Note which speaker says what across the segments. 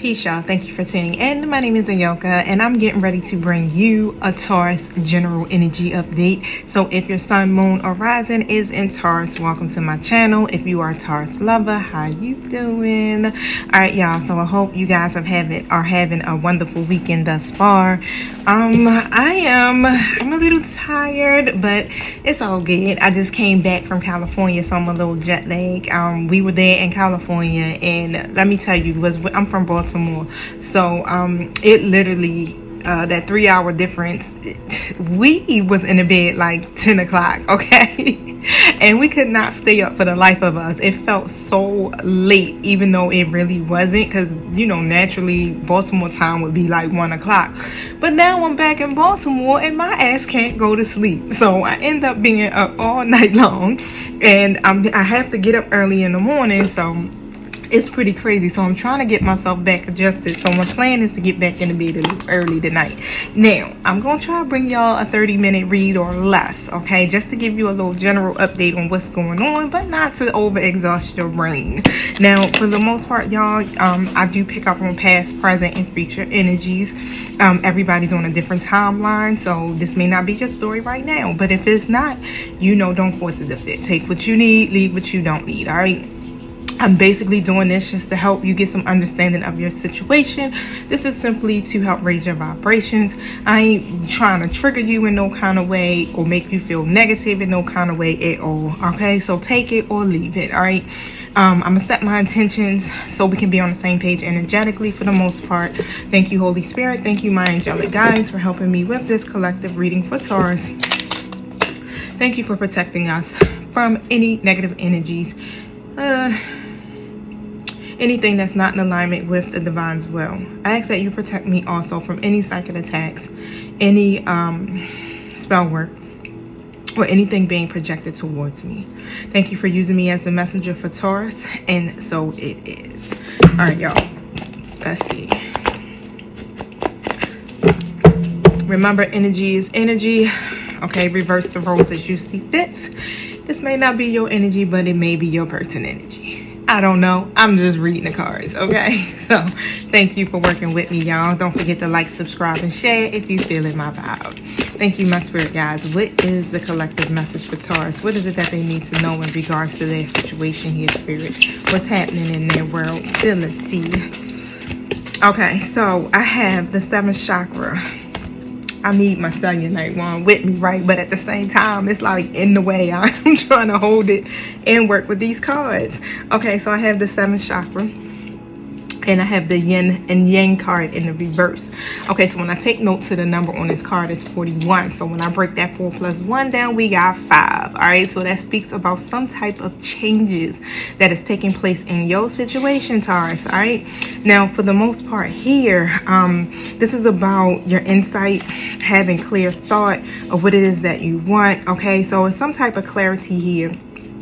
Speaker 1: Peace, y'all. Thank you for tuning in. My name is Ayoka, and I'm getting ready to bring you a Taurus general energy update. So if your sun, moon, or rising is in Taurus, welcome to my channel. If you are a Taurus lover, how you doing? All right, y'all. So I hope you guys are having a wonderful weekend thus far. I'm a little tired, but it's all good. I just came back from California, so I'm a little jet lagged. We were there in California, and let me tell you, I'm from Baltimore, so it literally that 3-hour difference, we was in the bed like 10 o'clock, okay? And we could not stay up for the life of us. It felt so late, even though it really wasn't, because you know, naturally Baltimore time would be like 1 o'clock. But now I'm back in Baltimore and my ass can't go to sleep, so I end up being up all night long, and I have to get up early in the morning, so it's pretty crazy. So I'm trying to get myself back adjusted. So my plan is to get back in the bed a little early tonight. Now I'm gonna try to bring y'all a 30-minute read or less, okay, just to give you a little general update on what's going on, but not to overexhaust your brain. Now for the most part, y'all, I do pick up on past, present, and future energies. Everybody's on a different timeline, so this may not be your story right now, but if it's not, you know, don't force it to fit. Take what you need, leave what you don't need. All right, I'm basically doing this just to help you get some understanding of your situation. This is simply to help raise your vibrations. I ain't trying to trigger you in no kind of way or make you feel negative in no kind of way at all, okay? So take it or leave it, all right? I'm gonna set my intentions so we can be on the same page energetically for the most part. Thank you, Holy Spirit. Thank you, my angelic guides, for helping me with this collective reading for Taurus. Thank you for protecting us from any negative energies, anything that's not in alignment with the divine's will. I ask that you protect me also from any psychic attacks, any spell work, or anything being projected towards me. Thank you for using me as a messenger for Taurus, and so it is. All right, y'all, let's see. Remember, energy is energy, okay? Reverse the roles as you see fit. This may not be your energy, but it may be your person energy. I don't know. I'm just reading the cards, okay? So thank you for working with me, y'all. Don't forget to like, subscribe, and share if you feel in my vibe. Thank you, my spirit guides. What is the collective message for Taurus? What is it that they need to know in regards to their situation here, spirit? What's happening in their world? Spill the tea. Okay, so I have the 7th chakra. I need my cellulite one with me, right? But at the same time, it's like in the way. I'm trying to hold it and work with these cards. Okay, so I have the 7th chakra, and I have the yin and yang card in the reverse. Okay, so when I take note to the number on this card, it's 41. So when I break that 4 plus 1 down, we got 5. All right, so that speaks about some type of changes that is taking place in your situation, Taurus. All right, now for the most part here, this is about your insight, having clear thought of what it is that you want. Okay, so it's some type of clarity here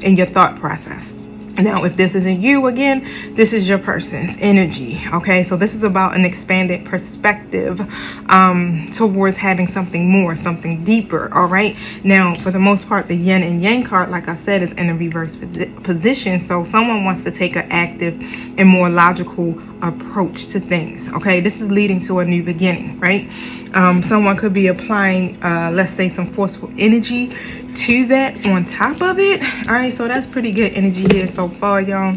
Speaker 1: in your thought process. Now, if this isn't you, again, this is your person's energy, okay? So this is about an expanded perspective towards having something more, something deeper, all right? Now, for the most part, the yin and yang card, like I said, is in a reverse position. So someone wants to take an active and more logical approach to things, okay? This is leading to a new beginning, right? Someone could be applying, let's say, some forceful energy to that on top of it. All right, so that's pretty good energy here so far, y'all.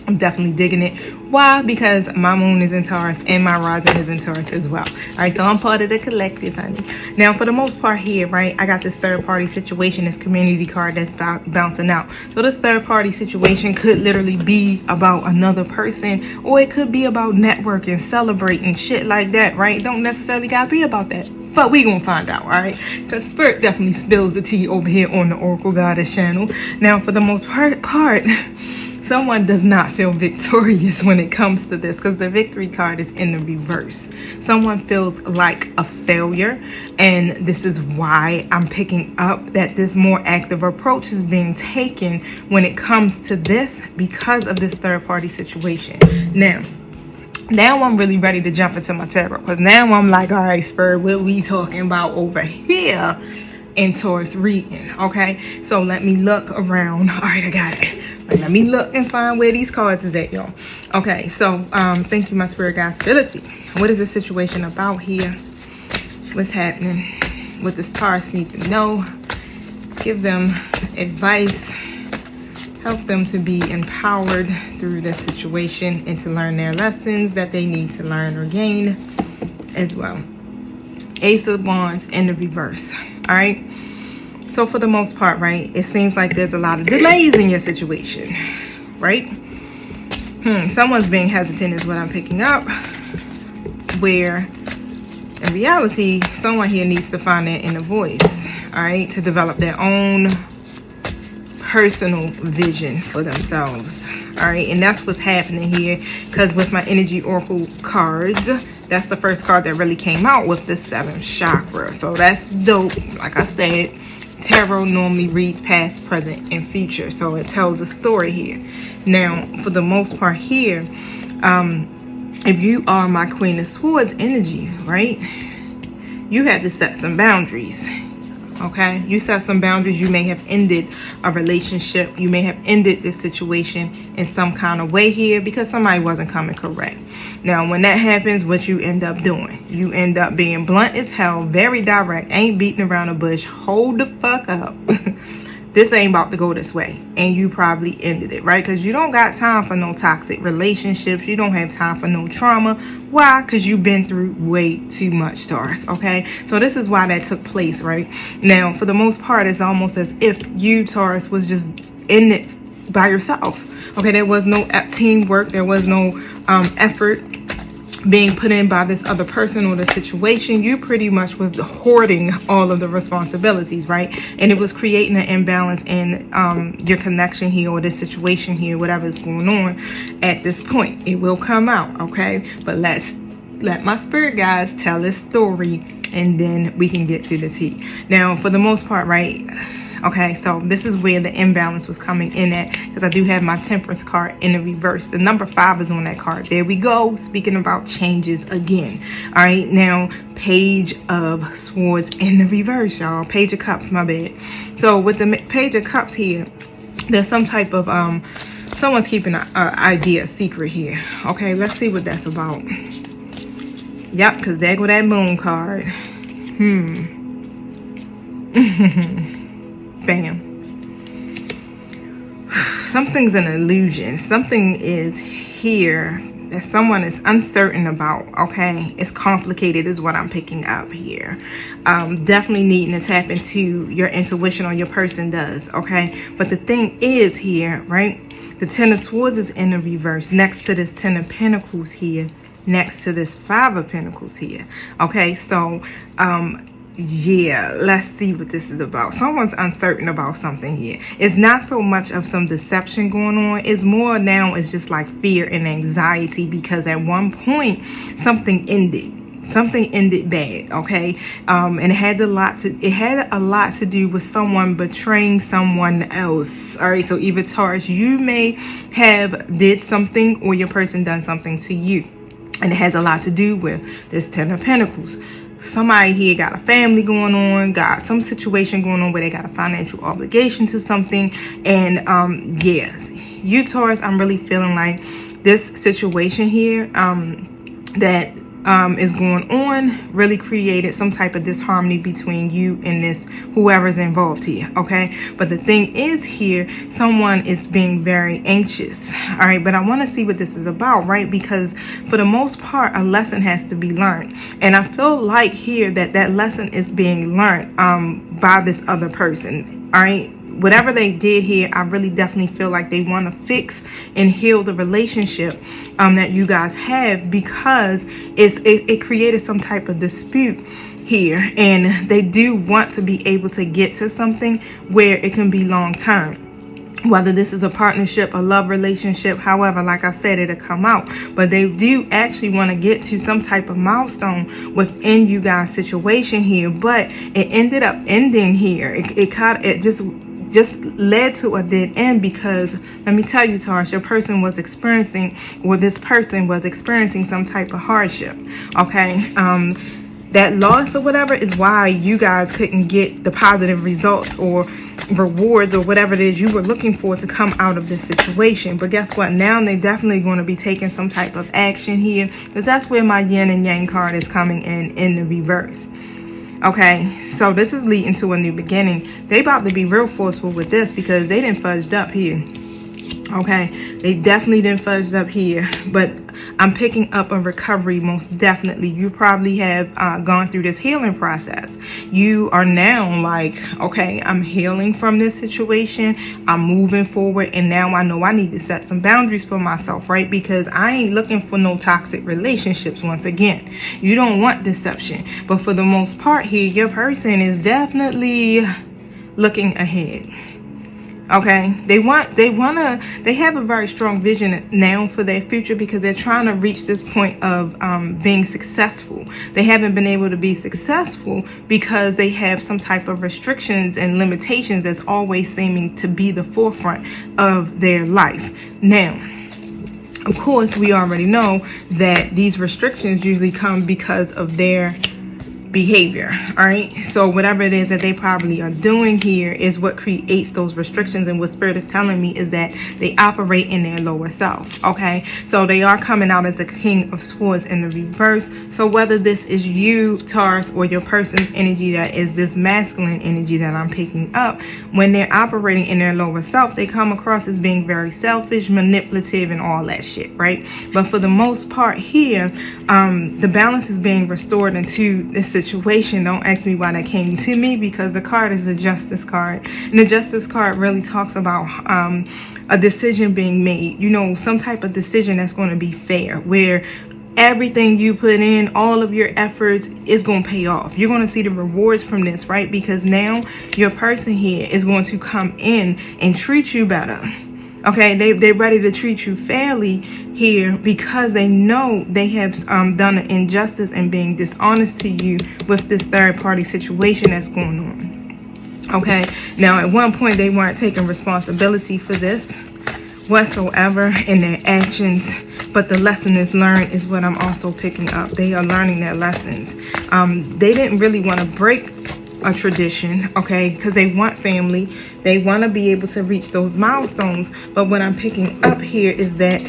Speaker 1: I'm definitely digging it. Why? Because my moon is in Taurus and my rising is in Taurus as well. All right, so I'm part of the collective, honey. Now, for the most part here, right, I got this third party situation, this community card that's bouncing out. So this third party situation could literally be about another person, or it could be about networking, celebrating, shit like that, right? Don't necessarily gotta be about that, but we gonna find out, all right? Because spirit definitely spills the tea over here on the Oracle Goddess channel. Now, for the most part, someone does not feel victorious when it comes to this, because the victory card is in the reverse. Someone feels like a failure, and this is why I'm picking up that this more active approach is being taken when it comes to this, because of this third party situation. Now I'm really ready to jump into my tarot, because now I'm like, all right, Spirit, what we talking about over here? in Taurus reading. Okay, so let me look around. All right, I got it. Let me look and find where these cards is at, y'all. Okay, so thank you, my spirit guides. Stability. What is this situation about here? What's happening? What does Taurus need to know? Give them advice. Help them to be empowered through this situation and to learn their lessons that they need to learn or gain as well. Ace of Wands in the reverse. All right. So for the most part, right, it seems like there's a lot of delays in your situation, right? Someone's being hesitant is what I'm picking up, where in reality, someone here needs to find their inner voice, all right, to develop their own personal vision for themselves. All right, and that's what's happening here, because with my energy oracle cards, that's the first card that really came out with the 7th chakra. So that's dope. Like I said, tarot normally reads past, present, and future, so it tells a story here. Now for the most part here, if you are my Queen of Swords energy, right, you had to set some boundaries. Okay, you set some boundaries. You may have ended a relationship. You may have ended this situation in some kind of way here because somebody wasn't coming correct. Now, when that happens, what you end up doing, you end up being blunt as hell, very direct, ain't beating around the bush. Hold the fuck up. This ain't about to go this way. And you probably ended it, right? Because you don't got time for no toxic relationships. You don't have time for no trauma. Why? Because you've been through way too much, Taurus, okay? So this is why that took place, right? Now, for the most part, it's almost as if you, Taurus, was just in it by yourself, okay? There was no teamwork. There was no effort being put in by this other person or the situation. You pretty much was hoarding all of the responsibilities, right? And it was creating an imbalance in your connection here or this situation here, whatever's going on at this point. It will come out, okay? But let my spirit guides tell this story, and then we can get to the tea. Now, for the most part, right? Okay, so this is where the imbalance was coming in at, because I do have my Temperance card in the reverse. The number 5 is on that card. There we go. Speaking about changes again. All right, now Page of Swords in the reverse, y'all. Page of Cups, my bad. So with the Page of Cups here, there's some type of someone's keeping an idea secret here. Okay, let's see what that's about. Yep, because there go that Moon card. Bam. Something's an illusion. Something is here that someone is uncertain about, okay? It's complicated is what I'm picking up here. Definitely needing to tap into your intuition, or your person does, okay? But the thing is here, right? The 10 of Swords is in the reverse next to this 10 of Pentacles here, next to this 5 of Pentacles here, okay? So, yeah, let's see what this is about. Someone's uncertain about something here. It's not so much of some deception going on. It's more now, it's just like fear and anxiety, because at one point something ended bad, okay? And it had a lot to do with someone betraying someone else. All right, so either Taurus, you may have did something, or your person done something to you, and it has a lot to do with this 10 of Pentacles. Somebody here got a family going on, got some situation going on where they got a financial obligation to something. And yeah, you, Taurus, I'm really feeling like this situation here that is going on really created some type of disharmony between you and this whoever's involved here, okay? But the thing is here, someone is being very anxious, all right? But I want to see what this is about, right? Because for the most part, a lesson has to be learned, and I feel like here that lesson is being learned by this other person, all right? Whatever they did here, I really definitely feel like they want to fix and heal the relationship that you guys have, because it created some type of dispute here, and they do want to be able to get to something where it can be long term. Whether this is a partnership, a love relationship, however, like I said, it'll come out. But they do actually want to get to some type of milestone within you guys' situation here. But it ended up ending here. It just led to a dead end, because let me tell you, Taurus, your person was experiencing, or this person was experiencing some type of hardship, okay? that loss or whatever is why you guys couldn't get the positive results or rewards or whatever it is you were looking for to come out of this situation. But guess what? Now they're definitely going to be taking some type of action here, because that's where my yin and yang card is coming in the reverse. Okay, so this is leading to a new beginning. They about to be real forceful with this because they didn't fudged up here. Okay, they definitely didn't fudge up here, but I'm picking up a recovery most definitely. You probably have gone through this healing process. You are now like, okay, I'm healing from this situation. I'm moving forward, and now I know I need to set some boundaries for myself, right? Because I ain't looking for no toxic relationships once again. You don't want deception, but for the most part here, your person is definitely looking ahead. Okay, they have a very strong vision now for their future because they're trying to reach this point of being successful. They haven't been able to be successful because they have some type of restrictions and limitations that's always seeming to be the forefront of their life. Now, of course, we already know that these restrictions usually come because of their behavior. All right, so whatever it is that they probably are doing here is what creates those restrictions, and what Spirit is telling me is that they operate in their lower self. Okay, so they are coming out as a King of Swords in the reverse. So whether this is you, Taurus, or your person's energy that is this masculine energy that I'm picking up, when they're operating in their lower self, they come across as being very selfish, manipulative, and all that shit, right? But for the most part here, the balance is being restored into this situation. Don't ask me why that came to me, because the card is the Justice card, and the Justice card really talks about a decision being made, you know, some type of decision that's going to be fair, where everything you put in, all of your efforts is going to pay off. You're going to see the rewards from this, right? Because now your person here is going to come in and treat you better. Okay, they're ready to treat you fairly here because they know they have done an injustice and being dishonest to you with this third party situation that's going on. Okay, now at one point they weren't taking responsibility for this whatsoever in their actions, but the lesson is learned is what I'm also picking up. They are learning their lessons. They didn't really want to break a tradition, okay, because they want family. They want to be able to reach those milestones. But what I'm picking up here is that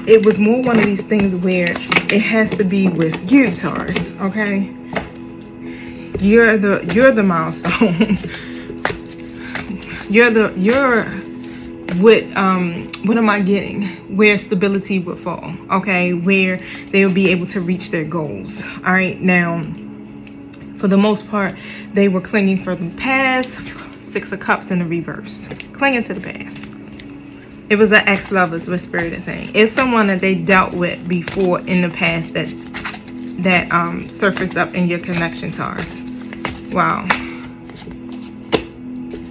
Speaker 1: it was more one of these things where it has to be with you, Taurus. Okay, you're the milestone. you're what am I getting? Where stability would fall. Okay, where they will be able to reach their goals. All right, now, for the most part, they were clinging for the past. Six of Cups in the reverse. Clinging to the past. It was an ex-lover, is what Spirit is saying. It's someone that they dealt with before in the past that surfaced up in your connection, Taurus. Wow.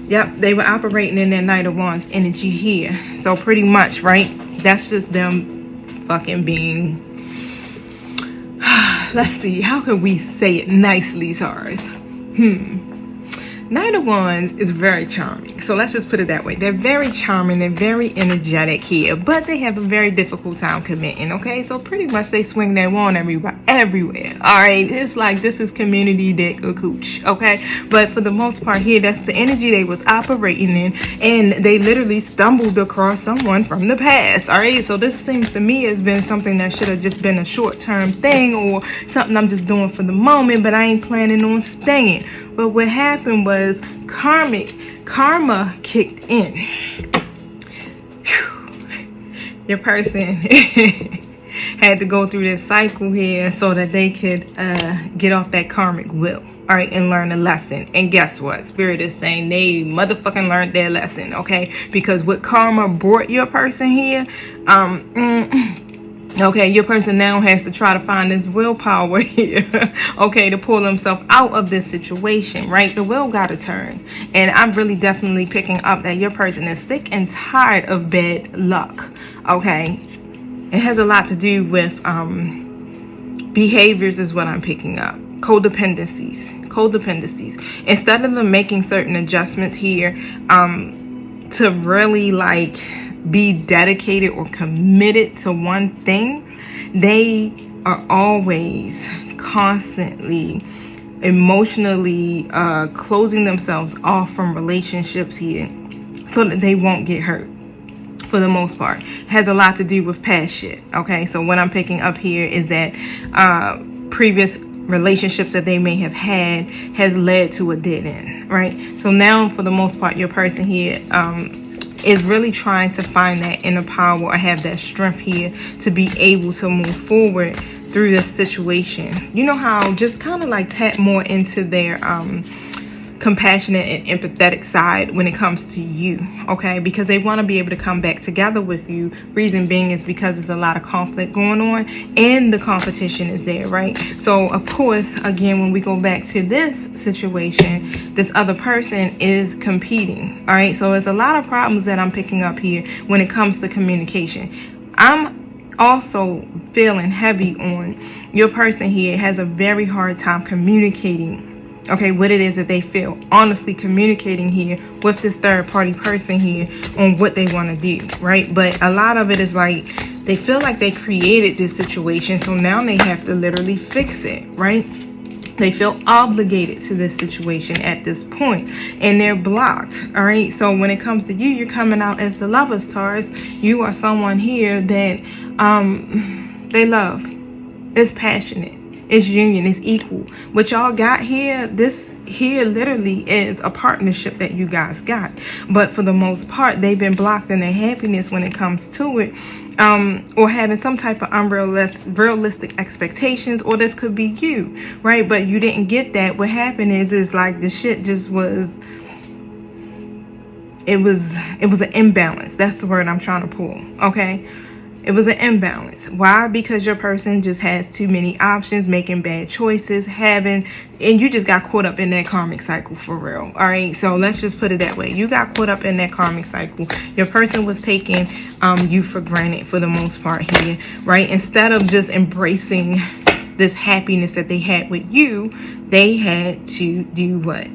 Speaker 1: Yep, they were operating in their Knight of Wands energy here. So pretty much, right? That's just them fucking being... Let's see, how can we say it nicely, Taurus? Knight of Wands is very charming. So let's just put it that way. They're very charming. They're very energetic here. But they have a very difficult time committing, okay? So pretty much they swing their wand everywhere. All right? It's like this is community dick or cooch, okay? But for the most part here, that's the energy they was operating in. And they literally stumbled across someone from the past, all right? So this seems to me has been something that should have just been a short-term thing or something I'm just doing for the moment, but I ain't planning on staying. But what happened was karma kicked in. Whew. Your person had to go through this cycle here so that they could get off that karmic wheel, all right, and learn a lesson. And guess what? Spirit is saying they motherfucking learned their lesson, okay? Because what karma brought your person here, okay, your person now has to try to find this willpower here, okay, to pull himself out of this situation, right? The wheel got to turn. And I'm really definitely picking up that your person is sick and tired of bad luck, okay? It has a lot to do with behaviors is what I'm picking up. Codependencies. Instead of them making certain adjustments here to really like be dedicated or committed to one thing, they are always constantly emotionally closing themselves off from relationships here so that they won't get hurt. For the most part, it has a lot to do with past shit. Okay, so what I'm picking up here is that previous relationships that they may have had has led to a dead end, right? So now, for the most part, your person here is really trying to find that inner power or have that strength here to be able to move forward through this situation. You know how just kind of like tap more into their compassionate and empathetic side when it comes to you, okay? Because they want to be able to come back together with you. Reason being is because there's a lot of conflict going on and the competition is there, right? So of course, again, when we go back to this situation, this other person is competing, all right? So there's a lot of problems that I'm picking up here when it comes to communication. I'm also feeling heavy on your person here has a very hard time communicating, okay, what it is that they feel. Honestly communicating here with this third party person here on what they want to do, right? But a lot of it is like they feel like they created this situation, so now they have to literally fix it, right? They feel obligated to this situation at this point, and they're blocked, all right? So when it comes to you, you're coming out as the Lovers, Taurus. You are someone here that they love. It's passionate. It's union. It's equal. What y'all got here, this here literally is a partnership that you guys got. But for the most part, they've been blocked in their happiness when it comes to it. Or having some type of unrealistic expectations, or this could be you, right? But you didn't get that. What happened is like the shit just was, it was an imbalance. That's the word I'm trying to pull, okay? It was an imbalance. Why? Because your person just has too many options, making bad choices, and you just got caught up in that karmic cycle for real. All right. So let's just put it that way. You got caught up in that karmic cycle. Your person was taking you for granted for the most part here, right? Instead of just embracing this happiness that they had with you, they had to do what?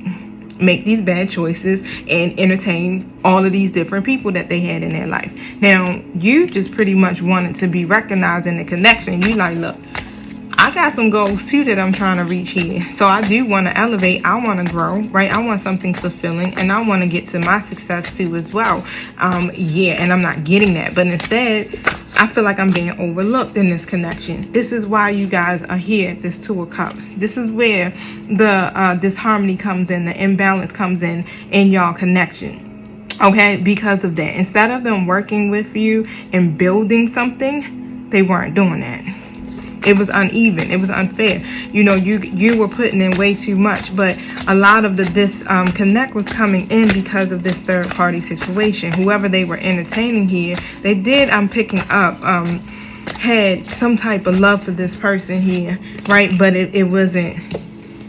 Speaker 1: Make these bad choices and entertain all of these different people that they had in their life. Now, you just pretty much wanted to be recognized in the connection. You like, look, I got some goals too that I'm trying to reach here. So I do want to elevate. I want to grow, right? I want something fulfilling, and I want to get to my success too as well. Yeah, and I'm not getting that. But instead, I feel like I'm being overlooked in this connection. This is why you guys are here, this Two of Cups. This is where the disharmony comes in, the imbalance comes in y'all connection. Okay, because of that. Instead of them working with you and building something, they weren't doing that. It was uneven. It was unfair. You know, you were putting in way too much, but a lot of the disconnect was coming in because of this third party situation. Whoever they were entertaining here, they did, I'm picking up, had some type of love for this person here, right? But it wasn't,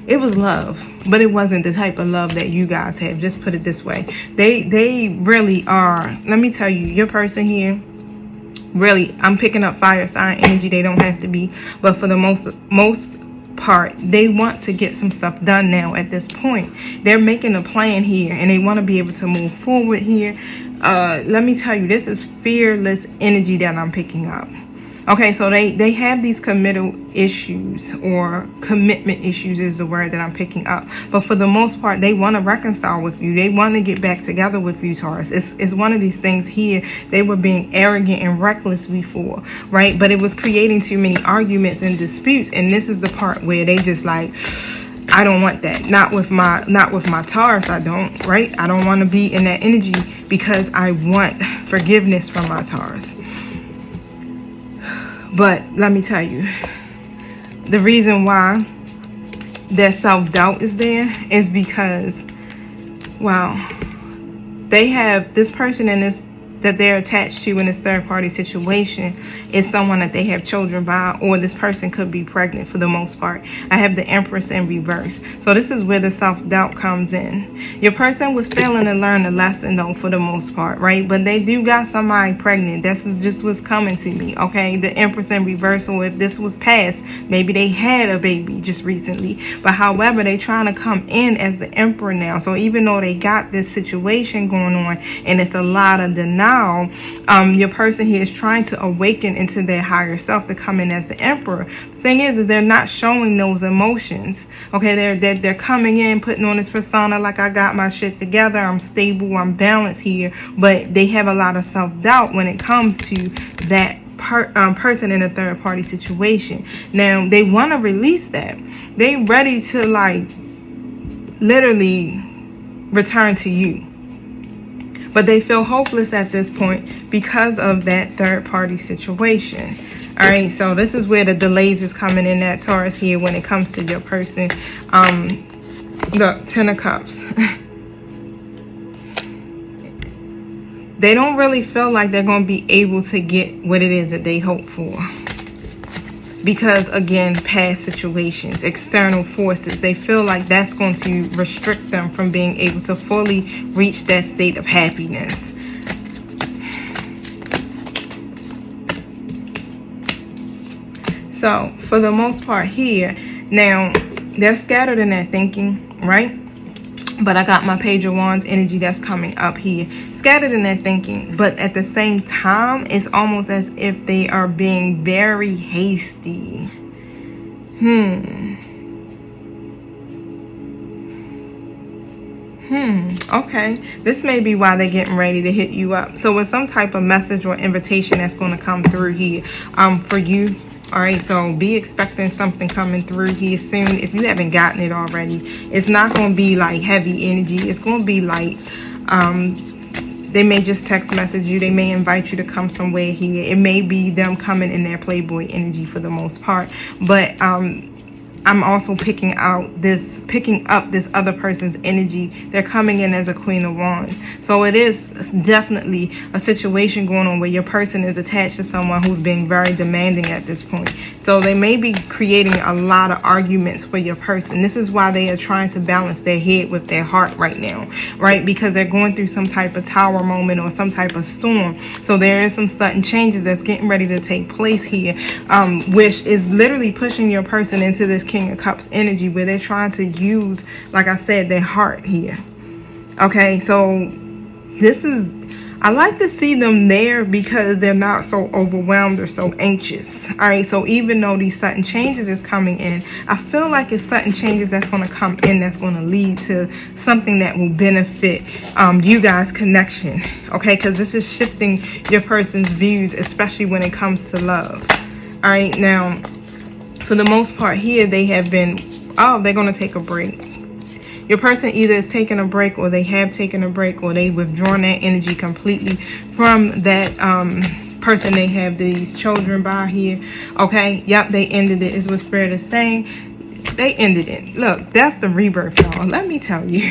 Speaker 1: it was love, but it wasn't the type of love that you guys have. Just put it this way. They really are. Let me tell you, your person here, really, I'm picking up fire sign energy. They don't have to be, but for the most part, they want to get some stuff done now at this point. They're making a plan here, and they want to be able to move forward here. Let me tell you, this is fearless energy that I'm picking up. Okay, so they have these committal issues, or commitment issues is the word that I'm picking up. But for the most part, they want to reconcile with you. They want to get back together with you, Taurus. It's one of these things here. They were being arrogant and reckless before, right? But it was creating too many arguments and disputes. And this is the part where they just like, I don't want that. Not with my Taurus, I don't, right? I don't want to be in that energy because I want forgiveness from my Taurus. But let me tell you, the reason why their self-doubt is there is because, wow, they have this person in this that they're attached to in this third party situation is someone that they have children by, or this person could be pregnant for the most part. I have the Empress in reverse. So this is where the self-doubt comes in. Your person was failing to learn a lesson though for the most part, right? But they do got somebody pregnant. This is just what's coming to me, okay? The Empress in reverse, or if this was past, maybe they had a baby just recently. But however, they trying to come in as the Emperor now. So even though they got this situation going on and it's a lot of denial, how your person here is trying to awaken into their higher self to come in as the emperor. The thing is they're not showing those emotions. Okay, they're coming in, putting on this persona like I got my shit together, I'm stable, I'm balanced here, but they have a lot of self-doubt when it comes to that person in a third party situation. Now they want to release that. They ready to like literally return to you, but they feel hopeless at this point because of that third party situation. All right, so this is where the delays is coming in that Taurus here when it comes to your person. Look, Ten of Cups. They don't really feel like they're going to be able to get what it is that they hope for. Because, again, past situations, external forces, they feel like that's going to restrict them from being able to fully reach that state of happiness. So, for the most part here, now, they're scattered in their thinking, right? But I got my Page of Wands energy that's coming up here. Scattered in their thinking. But at the same time, it's almost as if they are being very hasty. Okay. This may be why they're getting ready to hit you up. So with some type of message or invitation that's going to come through here for you. All right, so be expecting something coming through here soon. If you haven't gotten it already, it's not going to be like heavy energy. It's going to be like, they may just text message you. They may invite you to come somewhere here. It may be them coming in their Playboy energy for the most part. But I'm also picking up this other person's energy. They're coming in as a Queen of Wands. So it is definitely a situation going on where your person is attached to someone who's being very demanding at this point. So they may be creating a lot of arguments for your person. This is why they are trying to balance their head with their heart right now, right? Because they're going through some type of tower moment or some type of storm. So there is some sudden changes that's getting ready to take place here, which is literally pushing your person into this King of Cups energy where they're trying to use, like I said, their heart here. Okay, so this is, I like to see them there because they're not so overwhelmed or so anxious. All right, so even though these sudden changes is coming in, I feel like it's sudden changes that's going to come in that's going to lead to something that will benefit you guys' connection. Okay, because this is shifting your person's views, especially when it comes to love. All right, now, for the most part here, they have been, they're going to take a break. Your person either is taking a break, or they have taken a break, or they've withdrawn that energy completely from that person they have these children by here. Okay, yep, they ended it is what Spirit is saying. They ended it. Look, death and rebirth, y'all. Let me tell you.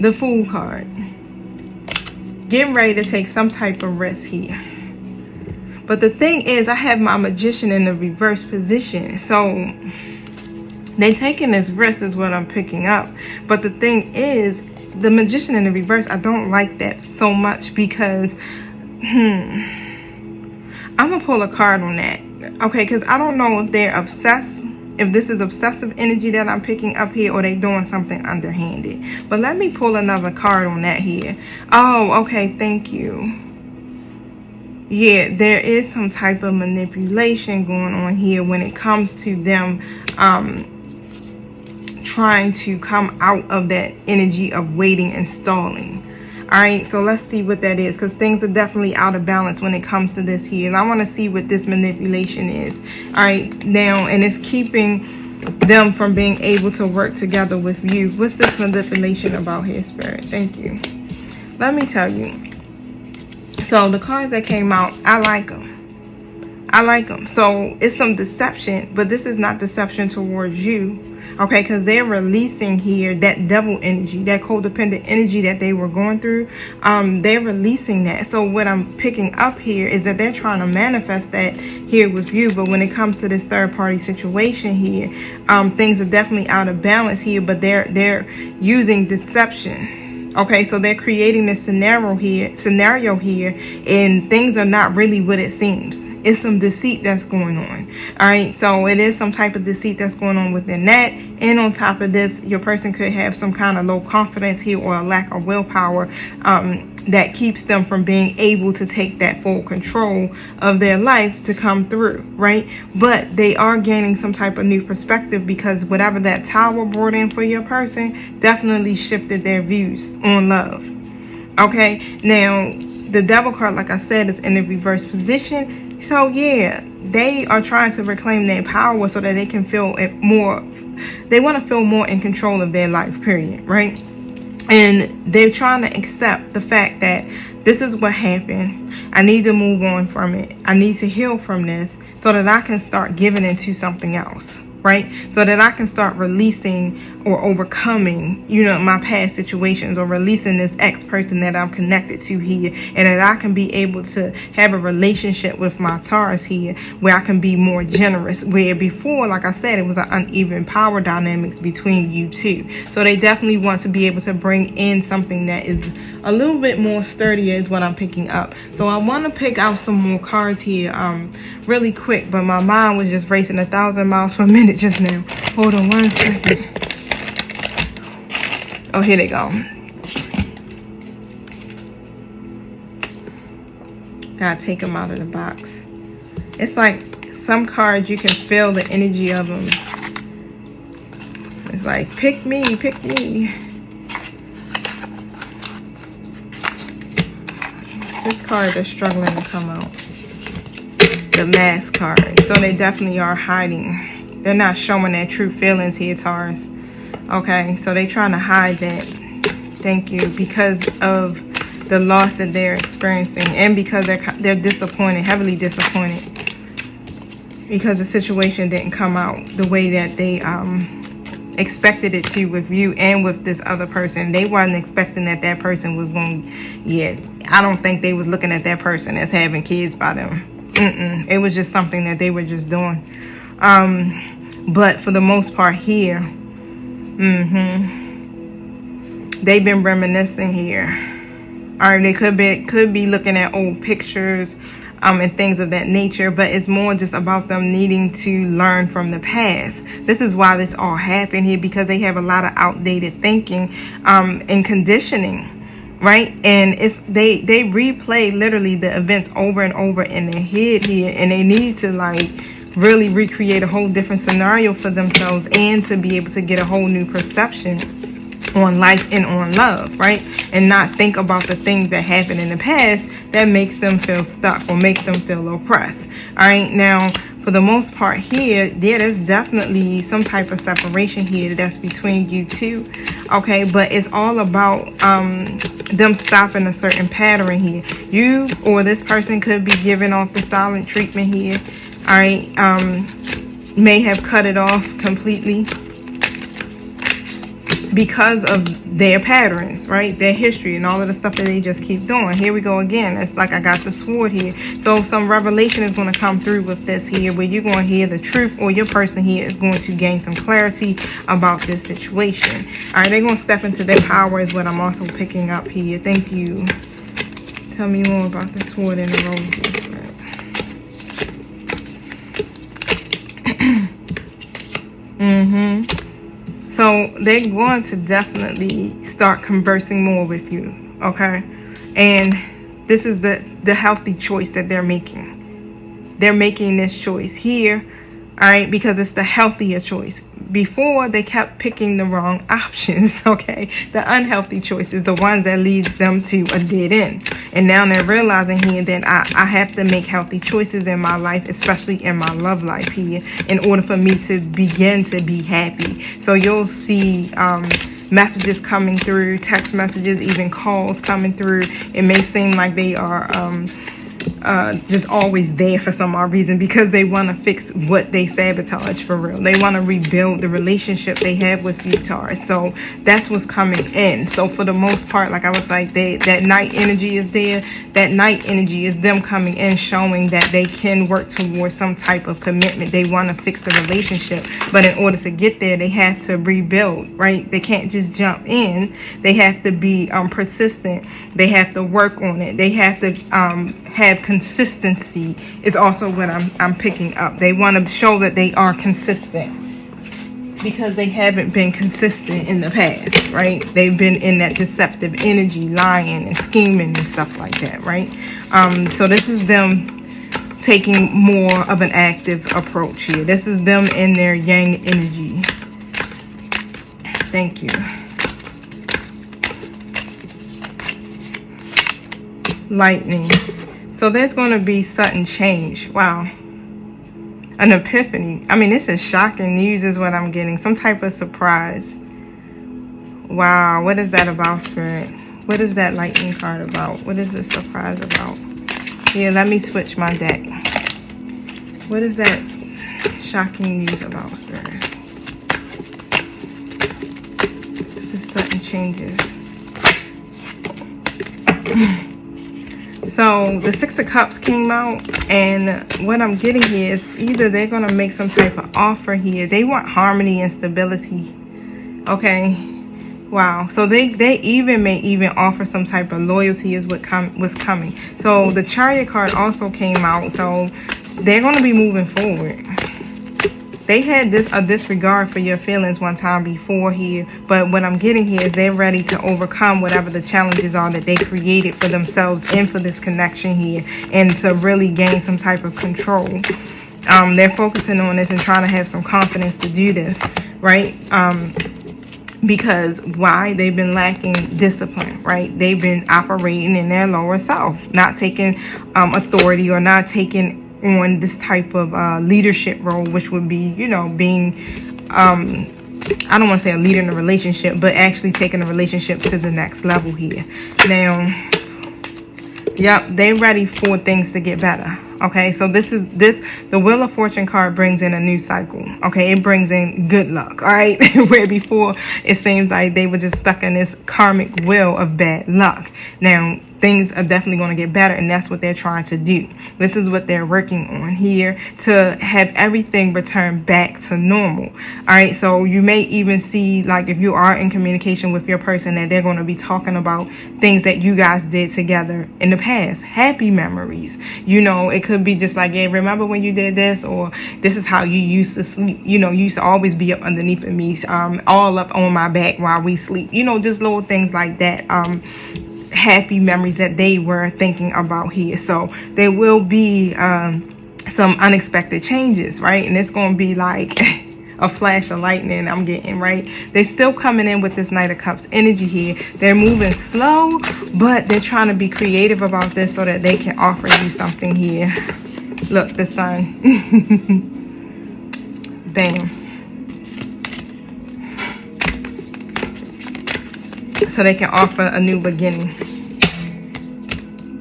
Speaker 1: The Fool card. Getting ready to take some type of risk here. But the thing is, I have my Magician in the reverse position. So they taking this risk is what I'm picking up. But the thing is, the Magician in the reverse, I don't like that so much because, I'm going to pull a card on that. Okay, because I don't know if they're obsessed, if this is obsessive energy that I'm picking up here, or they doing something underhanded. But let me pull another card on that here. Oh, okay, thank you. Yeah, there is some type of manipulation going on here when it comes to them trying to come out of that energy of waiting and stalling. All right, so let's see what that is, because things are definitely out of balance when it comes to this here. And I want to see what this manipulation is. All right, now, and it's keeping them from being able to work together with you. What's this manipulation about here, Spirit? Thank you. Let me tell you. So the cards that came out, I like them. I like them. So it's some deception, but this is not deception towards you. Okay, because they're releasing here that devil energy, that codependent energy that they were going through. They're releasing that. So what I'm picking up here is that they're trying to manifest that here with you. But when it comes to this third party situation here, things are definitely out of balance here, but they're using deception. Okay, so they're creating this scenario here, and things are not really what it seems. It's some deceit that's going on. All right, so it is some type of deceit that's going on within that. And on top of this, your person could have some kind of low confidence here or a lack of willpower that keeps them from being able to take that full control of their life to come through, right? But they are gaining some type of new perspective, because whatever that tower brought in for your person definitely shifted their views on love. Okay, now the devil card, like I said, is in the reverse position. So yeah, they are trying to reclaim their power so that they can feel it more. They want to feel more in control of their life, period, right? And they're trying to accept the fact that this is what happened. I need to move on from it. I need to heal from this so that I can start giving into something else, right? So that I can start releasing or overcoming, my past situations, or releasing this ex-person that I'm connected to here, and that I can be able to have a relationship with my Taurus here where I can be more generous, where before, like I said, it was an uneven power dynamics between you two. So they definitely want to be able to bring in something that is a little bit more sturdier is what I'm picking up. So I want to pick out some more cards here really quick, but my mind was just racing 1,000 miles per minute just now. Hold on one second. Oh, here they go. Gotta take them out of the box. It's like some cards, you can feel the energy of them. It's like, pick me, pick me. This card that's struggling to come out. The Mask card. So they definitely are hiding. They're not showing their true feelings here, Taurus. Okay, so they're trying to hide that. Thank you. Because of the loss that they're experiencing, and because they're disappointed, heavily disappointed, because the situation didn't come out the way that they expected it to with you and with this other person. They wasn't expecting that person was going. Yeah, I don't think they was looking at that person as having kids by them. It was just something that they were just doing. But for the most part here, they've been reminiscing here. All right, they could be looking at old pictures and things of that nature, but it's more just about them needing to learn from the past. This is why this all happened here, because they have a lot of outdated thinking and conditioning, right? And it's they replay literally the events over and over in their head here, and they need to like really recreate a whole different scenario for themselves, and to be able to get a whole new perception on life and on love, right? And not think about the things that happened in the past that makes them feel stuck or make them feel oppressed. All right, now for the most part here, there's definitely some type of separation here that's between you two. Okay, but it's all about them stopping a certain pattern here. You or this person could be giving off the silent treatment here. All right, may have cut it off completely because of their patterns, right? Their history and all of the stuff that they just keep doing. Here we go again. It's like I got the sword here. So some revelation is going to come through with this here, where you're going to hear the truth, or your person here is going to gain some clarity about this situation. All right, they're going to step into their power is what I'm also picking up here. Thank you. Tell me more about the sword and the roses. So they're going to definitely start conversing more with you, okay? And this is the healthy choice that they're making. They're making this choice here, all right, because it's the healthier choice. Before, they kept picking the wrong options, okay? The unhealthy choices, the ones that lead them to a dead end. And now they're realizing here that I have to make healthy choices in my life, especially in my love life here, in order for me to begin to be happy. So you'll see messages coming through, text messages, even calls coming through. It may seem like they are just always there for some odd reason, because they want to fix what they sabotage for real. They want to rebuild the relationship they have with you, Taurus. So that's what's coming in. So for the most part, like I was like, that night energy is there. That night energy is them coming in, showing that they can work towards some type of commitment. They want to fix the relationship, but in order to get there, they have to rebuild, right? They can't just jump in. They have to be persistent. They have to work on it. They have to have consistency is also what I'm picking up. They want to show that they are consistent because they haven't been consistent in the past, right? They've been in that deceptive energy, lying and scheming and stuff like that, right? So this is them taking more of an active approach here. This is them in their yang energy. Thank you. Lightning. So there's going to be sudden change. Wow. An epiphany. I mean, this is shocking news is what I'm getting. Some type of surprise. Wow. What is that about, Spirit? What is that lightning card about? What is this surprise about? Yeah, let me switch my deck. What is that shocking news about, Spirit? This is sudden changes. So the Six of Cups came out, and what I'm getting here is either they're going to make some type of offer here. They want harmony and stability. Okay. Wow. So they may even offer some type of loyalty is what was coming. So the Chariot card also came out. So they're going to be moving forward. They had a disregard for your feelings one time before here, but what I'm getting here is they're ready to overcome whatever the challenges are that they created for themselves and for this connection here, and to really gain some type of control. They're focusing on this and trying to have some confidence to do this, right? Because why? They've been lacking discipline, right? They've been operating in their lower self, not taking authority or not taking on this type of leadership role, which would be, you know, being I don't want to say a leader in a relationship, but actually taking a relationship to the next level here. Now, yep, they're ready for things to get better. Okay, so the Wheel of Fortune card brings in a new cycle. Okay, it brings in good luck. All right, where before it seems like they were just stuck in this karmic wheel of bad luck. Now things are definitely going to get better, and that's what they're trying to do. This is what they're working on here, to have everything return back to normal. All right, so you may even see, like, if you are in communication with your person, that they're going to be talking about things that you guys did together in the past, happy memories. You know, it could be just like, yeah, remember when you did this, or this is how you used to sleep. You know, you used to always be up underneath of me, all up on my back while we sleep. You know, just little things like that. Happy memories that they were thinking about here. So there will be some unexpected changes, right? And it's going to be like a flash of lightning I'm getting, right? They're still coming in with this Knight of Cups energy here. They're moving slow, but they're trying to be creative about this so that they can offer you something here. Look, the Sun. Bam. So they can offer a new beginning.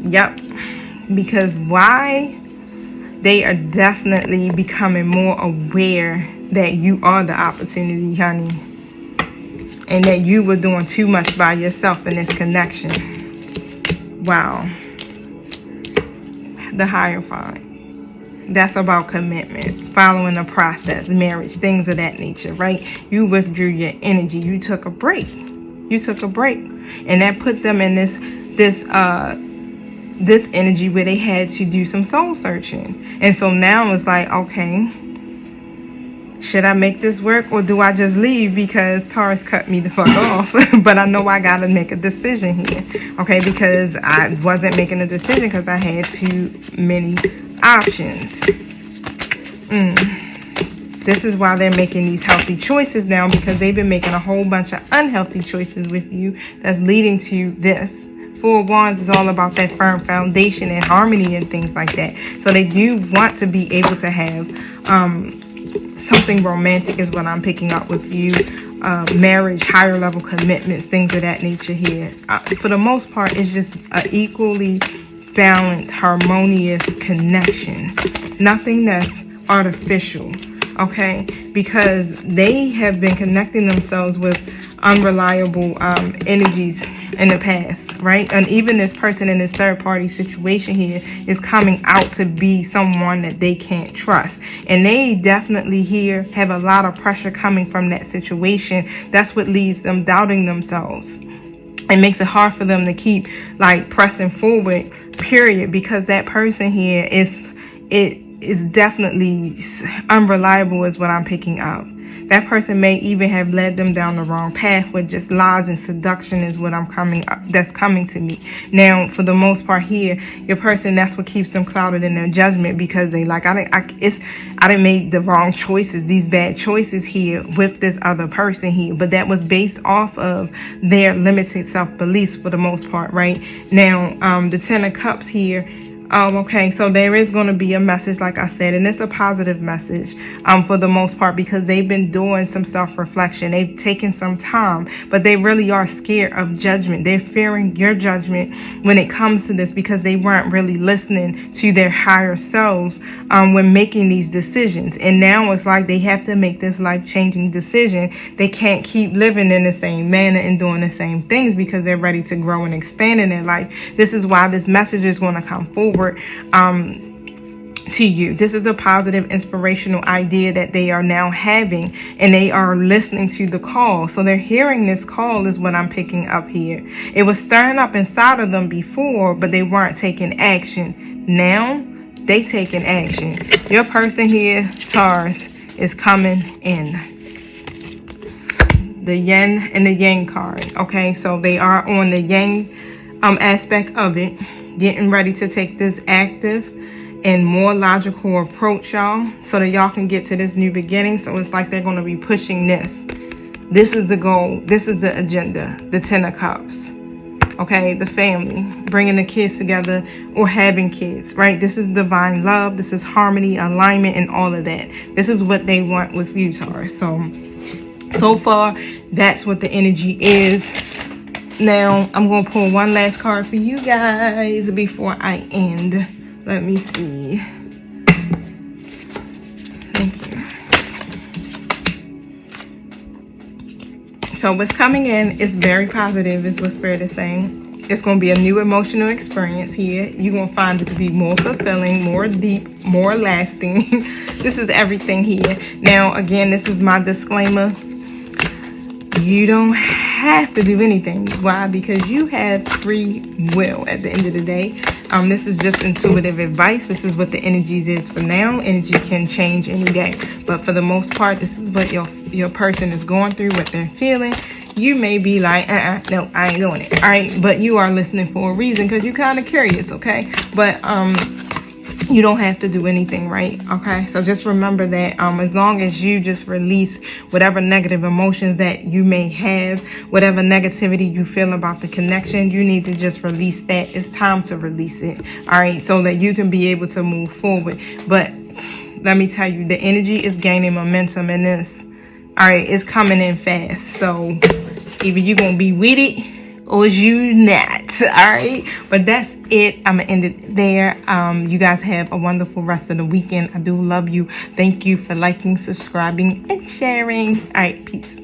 Speaker 1: Yep. Because why? They are definitely becoming more aware that you are the opportunity, honey. And that you were doing too much by yourself in this connection. Wow. The Hierophant. That's about commitment, following a process, marriage, things of that nature, right? You withdrew your energy. You took a break. You took a break, and that put them in this energy where they had to do some soul searching. And so now it's like, okay, should I make this work, or do I just leave because Taurus cut me the fuck off? But I know I gotta make a decision here, okay? Because I wasn't making a decision because I had too many options. This is why they're making these healthy choices now, because they've been making a whole bunch of unhealthy choices with you that's leading to this. Four of Wands is all about that firm foundation and harmony and things like that. So they do want to be able to have something romantic is what I'm picking up with you. Marriage, higher level commitments, things of that nature here. For the most part, it's just an equally balanced, harmonious connection. Nothing that's artificial. Okay, because they have been connecting themselves with unreliable energies in the past, right? And even this person in this third party situation here is coming out to be someone that they can't trust. And they definitely here have a lot of pressure coming from that situation. That's what leads them doubting themselves. It makes it hard for them to keep like pressing forward period, because that person here is definitely unreliable is what I'm picking up. That person may even have led them down the wrong path with just lies and seduction is what that's coming to me. Now, for the most part here, your person, that's what keeps them clouded in their judgment, because they like, I didn't make the wrong choices, these bad choices here with this other person here. But that was based off of their limited self-beliefs for the most part, right? Now, the Ten of Cups here. Okay, so there is going to be a message, like I said, and it's a positive message for the most part, because they've been doing some self-reflection. They've taken some time, but they really are scared of judgment. They're fearing your judgment when it comes to this, because they weren't really listening to their higher selves when making these decisions. And now it's like they have to make this life-changing decision. They can't keep living in the same manner and doing the same things, because they're ready to grow and expand in their life. This is why this message is going to come forward to you. This is a positive, inspirational idea that they are now having, and they are listening to the call. So they're hearing this call is what I'm picking up here. It was stirring up inside of them before, but they weren't taking action. Now they taking action. Your person here, Taurus, is coming in. The yin and the yang card. Okay, so they are on the yang aspect of it, getting ready to take this active and more logical approach, y'all, so that y'all can get to this new beginning. So it's like they're going to be pushing this. This is the goal. This is the agenda. The Ten of Cups. Okay, the family, bringing the kids together or having kids, right? This is divine love. This is harmony, alignment, and all of that. This is what they want with you, Taurus. So far, that's what the energy is. Now, I'm going to pull one last card for you guys before I end. Let me see. Thank you. So what's coming in is very positive, is what Spirit is saying. It's going to be a new emotional experience here. You're going to find it to be more fulfilling, more deep, more lasting. This is everything here. Now, again, this is my disclaimer. You don't have to do anything. Why? Because you have free will at the end of the day. This is just intuitive advice. This is what the energies is for now. Energy can change any day. But for the most part, this is what your person is going through, what they're feeling. You may be like, no, I ain't doing it. All right. But you are listening for a reason, because you're kind of curious. Okay. But you don't have to do anything, right? Okay, so just remember that as long as you just release whatever negative emotions that you may have, whatever negativity you feel about the connection, you need to just release that. It's time to release it, all right, so that you can be able to move forward. But let me tell you, the energy is gaining momentum in this. All right, it's coming in fast. So either you're going to be with it or is you not, all right? But that's it. I'm gonna end it there. You guys have a wonderful rest of the weekend. I do love you. Thank you for liking, subscribing, and sharing. All right, peace.